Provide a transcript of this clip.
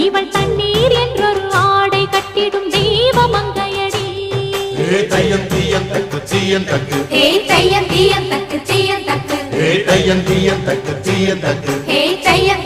இவள் தண்ணீர் என்றொரு ஆடை கட்டிடும் தெய்வ மங்கையடி. தையம் தீயம் தக்கு தீயம் தக்கு தையம் தீயம் தக்கு தீயம் தக்கு தையம் தீயம் தக்கு தீயம் தக்கு தையம்